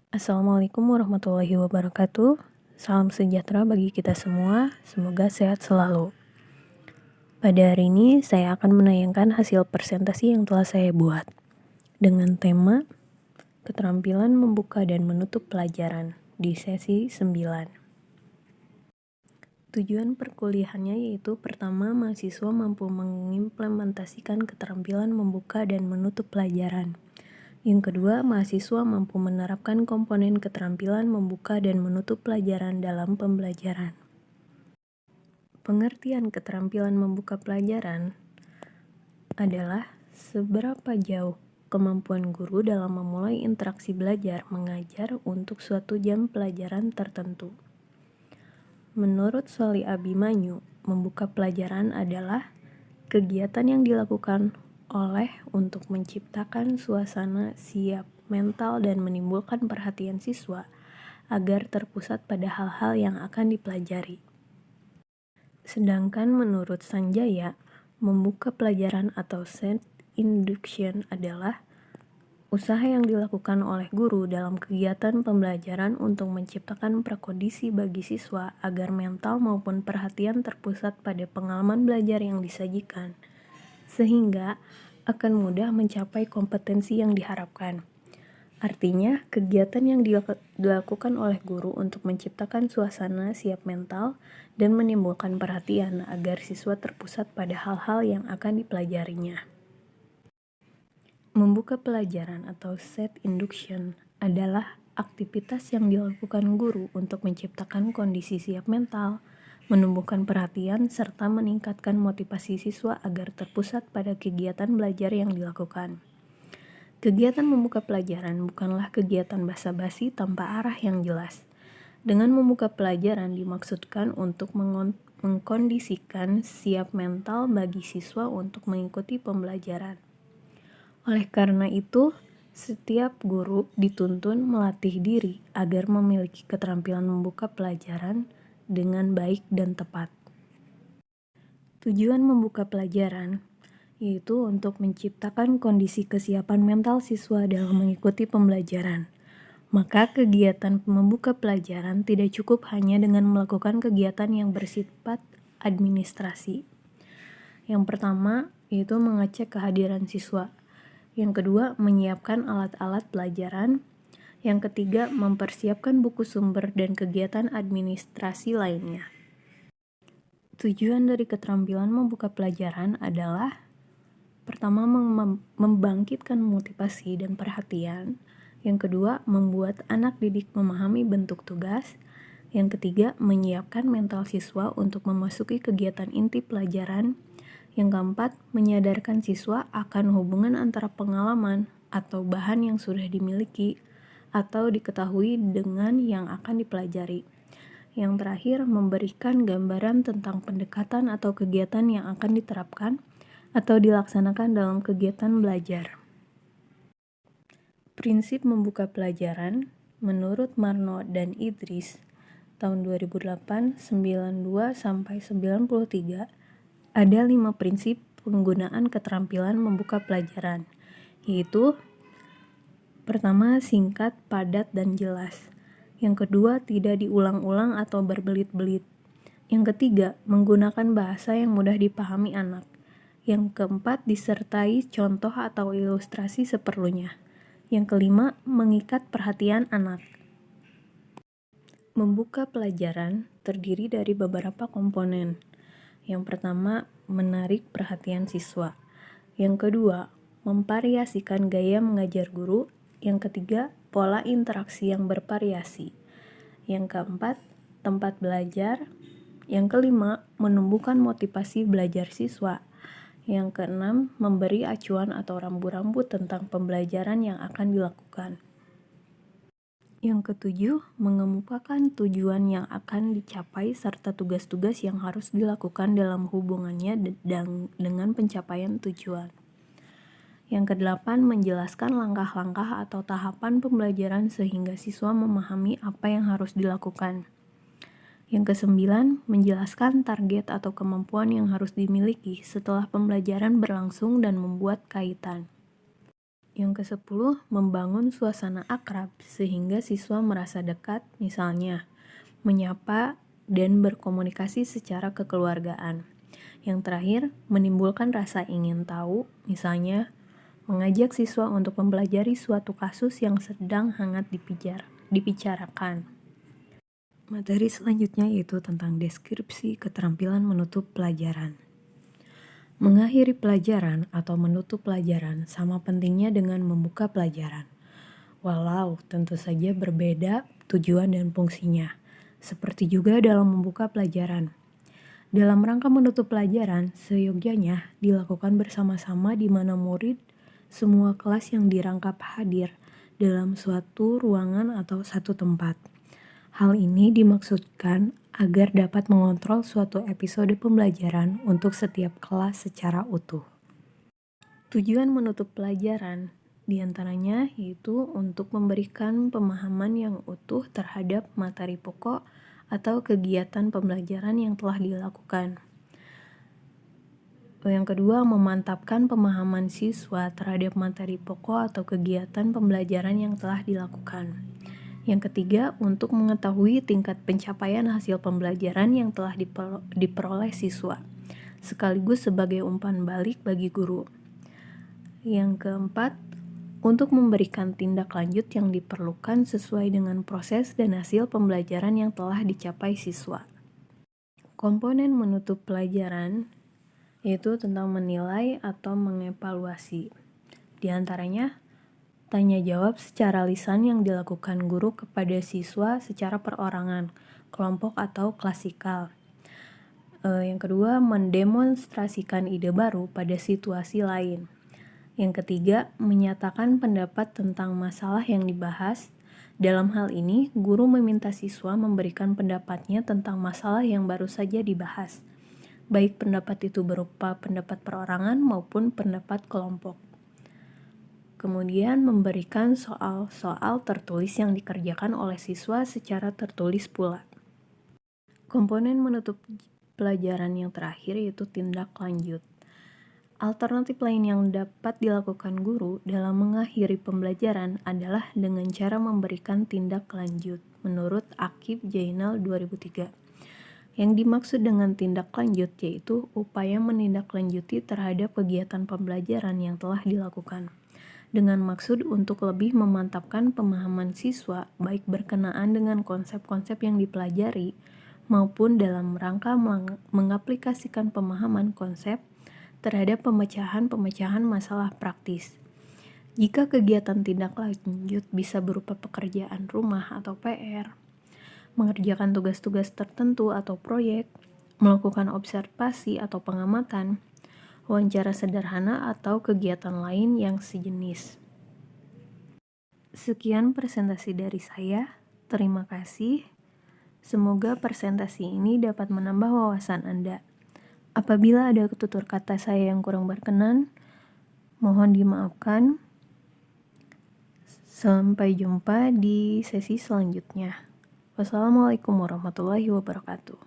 Assalamualaikum warahmatullahi wabarakatuh. Salam sejahtera bagi kita semua. Semoga sehat selalu. Pada hari ini saya akan menayangkan hasil presentasi yang telah saya buat dengan tema keterampilan membuka dan menutup pelajaran di sesi 9. Tujuan perkuliahannya yaitu pertama, mahasiswa mampu mengimplementasikan keterampilan membuka dan menutup pelajaran. Yang kedua, mahasiswa mampu menerapkan komponen keterampilan membuka dan menutup pelajaran dalam pembelajaran. Pengertian keterampilan membuka pelajaran adalah seberapa jauh kemampuan guru dalam memulai interaksi belajar mengajar untuk suatu jam pelajaran tertentu. Menurut Sholly Abimanyu, membuka pelajaran adalah kegiatan yang dilakukan oleh untuk menciptakan suasana siap mental dan menimbulkan perhatian siswa agar terpusat pada hal-hal yang akan dipelajari. Sedangkan menurut Sanjaya, membuka pelajaran atau set induction adalah usaha yang dilakukan oleh guru dalam kegiatan pembelajaran untuk menciptakan prakondisi bagi siswa agar mental maupun perhatian terpusat pada pengalaman belajar yang disajikan, sehingga akan mudah mencapai kompetensi yang diharapkan. Artinya, kegiatan yang dilakukan oleh guru untuk menciptakan suasana siap mental dan menimbulkan perhatian agar siswa terpusat pada hal-hal yang akan dipelajarinya. Membuka pelajaran atau set induction adalah aktivitas yang dilakukan guru untuk menciptakan kondisi siap mental, menumbuhkan perhatian, serta meningkatkan motivasi siswa agar terpusat pada kegiatan belajar yang dilakukan. Kegiatan membuka pelajaran bukanlah kegiatan basa-basi tanpa arah yang jelas. Dengan membuka pelajaran dimaksudkan untuk mengkondisikan siap mental bagi siswa untuk mengikuti pembelajaran. Oleh karena itu, setiap guru dituntun melatih diri agar memiliki keterampilan membuka pelajaran dengan baik dan tepat. Tujuan membuka pelajaran yaitu untuk menciptakan kondisi kesiapan mental siswa dalam mengikuti pembelajaran. Maka kegiatan membuka pelajaran tidak cukup hanya dengan melakukan kegiatan yang bersifat administrasi. Yang pertama yaitu mengecek kehadiran siswa. Yang kedua, menyiapkan alat-alat pelajaran. Yang ketiga, mempersiapkan buku sumber dan kegiatan administrasi lainnya. Tujuan dari keterampilan membuka pelajaran adalah pertama, membangkitkan motivasi dan perhatian. Yang kedua, membuat anak didik memahami bentuk tugas. Yang ketiga, menyiapkan mental siswa untuk memasuki kegiatan inti pelajaran. Yang keempat, menyadarkan siswa akan hubungan antara pengalaman atau bahan yang sudah dimiliki atau diketahui dengan yang akan dipelajari. Yang terakhir, memberikan gambaran tentang pendekatan atau kegiatan yang akan diterapkan atau dilaksanakan dalam kegiatan belajar. Prinsip membuka pelajaran menurut Marno dan Idris tahun 2008, 92 sampai 93 ada 5 prinsip penggunaan keterampilan membuka pelajaran, yaitu pertama, singkat, padat, dan jelas. Yang kedua, tidak diulang-ulang atau berbelit-belit. Yang ketiga, menggunakan bahasa yang mudah dipahami anak. Yang keempat, disertai contoh atau ilustrasi seperlunya. Yang kelima, mengikat perhatian anak. Membuka pelajaran terdiri dari beberapa komponen. Yang pertama, menarik perhatian siswa. Yang kedua, memvariasikan gaya mengajar guru. Yang ketiga, pola interaksi yang bervariasi. Yang keempat, tempat belajar. Yang kelima, menumbuhkan motivasi belajar siswa. Yang keenam, memberi acuan atau rambu-rambu tentang pembelajaran yang akan dilakukan. Yang ketujuh, mengemukakan tujuan yang akan dicapai serta tugas-tugas yang harus dilakukan dalam hubungannya dengan pencapaian tujuan. Yang kedelapan, menjelaskan langkah-langkah atau tahapan pembelajaran sehingga siswa memahami apa yang harus dilakukan. Yang kesembilan, menjelaskan target atau kemampuan yang harus dimiliki setelah pembelajaran berlangsung dan membuat kaitan. Yang ke-10, membangun suasana akrab sehingga siswa merasa dekat, misalnya menyapa dan berkomunikasi secara kekeluargaan. Yang terakhir, menimbulkan rasa ingin tahu, misalnya mengajak siswa untuk mempelajari suatu kasus yang sedang hangat dibicarakan. Materi selanjutnya yaitu tentang deskripsi keterampilan menutup pelajaran. Mengakhiri pelajaran atau menutup pelajaran sama pentingnya dengan membuka pelajaran. Walau tentu saja berbeda tujuan dan fungsinya, seperti juga dalam membuka pelajaran. Dalam rangka menutup pelajaran, seyogyanya dilakukan bersama-sama di mana murid semua kelas yang dirangkap hadir dalam suatu ruangan atau satu tempat. Hal ini dimaksudkan agar dapat mengontrol suatu episode pembelajaran untuk setiap kelas secara utuh. Tujuan menutup pelajaran diantaranya yaitu untuk memberikan pemahaman yang utuh terhadap materi pokok atau kegiatan pembelajaran yang telah dilakukan. Yang kedua, memantapkan pemahaman siswa terhadap materi pokok atau kegiatan pembelajaran yang telah dilakukan. Yang ketiga, untuk mengetahui tingkat pencapaian hasil pembelajaran yang telah diperoleh siswa, sekaligus sebagai umpan balik bagi guru. Yang keempat, untuk memberikan tindak lanjut yang diperlukan sesuai dengan proses dan hasil pembelajaran yang telah dicapai siswa. Komponen menutup pelajaran yaitu tentang menilai atau mengevaluasi. Di antaranya, tanya jawab secara lisan yang dilakukan guru kepada siswa secara perorangan, kelompok atau klasikal. Yang kedua, mendemonstrasikan ide baru pada situasi lain. Yang ketiga, menyatakan pendapat tentang masalah yang dibahas. Dalam hal ini, guru meminta siswa memberikan pendapatnya tentang masalah yang baru saja dibahas, baik pendapat itu berupa pendapat perorangan maupun pendapat kelompok. Kemudian memberikan soal-soal tertulis yang dikerjakan oleh siswa secara tertulis pula. Komponen menutup pelajaran yang terakhir yaitu tindak lanjut. Alternatif lain yang dapat dilakukan guru dalam mengakhiri pembelajaran adalah dengan cara memberikan tindak lanjut menurut Akib Jainal 2003. Yang dimaksud dengan tindak lanjut yaitu upaya menindaklanjuti terhadap kegiatan pembelajaran yang telah dilakukan, dengan maksud untuk lebih memantapkan pemahaman siswa baik berkenaan dengan konsep-konsep yang dipelajari maupun dalam rangka mengaplikasikan pemahaman konsep terhadap pemecahan-pemecahan masalah praktis. Jika kegiatan tindak lanjut bisa berupa pekerjaan rumah atau PR, mengerjakan tugas-tugas tertentu atau proyek, melakukan observasi atau pengamatan, wawancara sederhana atau kegiatan lain yang sejenis. Sekian presentasi dari saya. Terima kasih. Semoga presentasi ini dapat menambah wawasan Anda. Apabila ada tutur kata saya yang kurang berkenan, mohon dimaafkan. Sampai jumpa di sesi selanjutnya. Wassalamualaikum warahmatullahi wabarakatuh.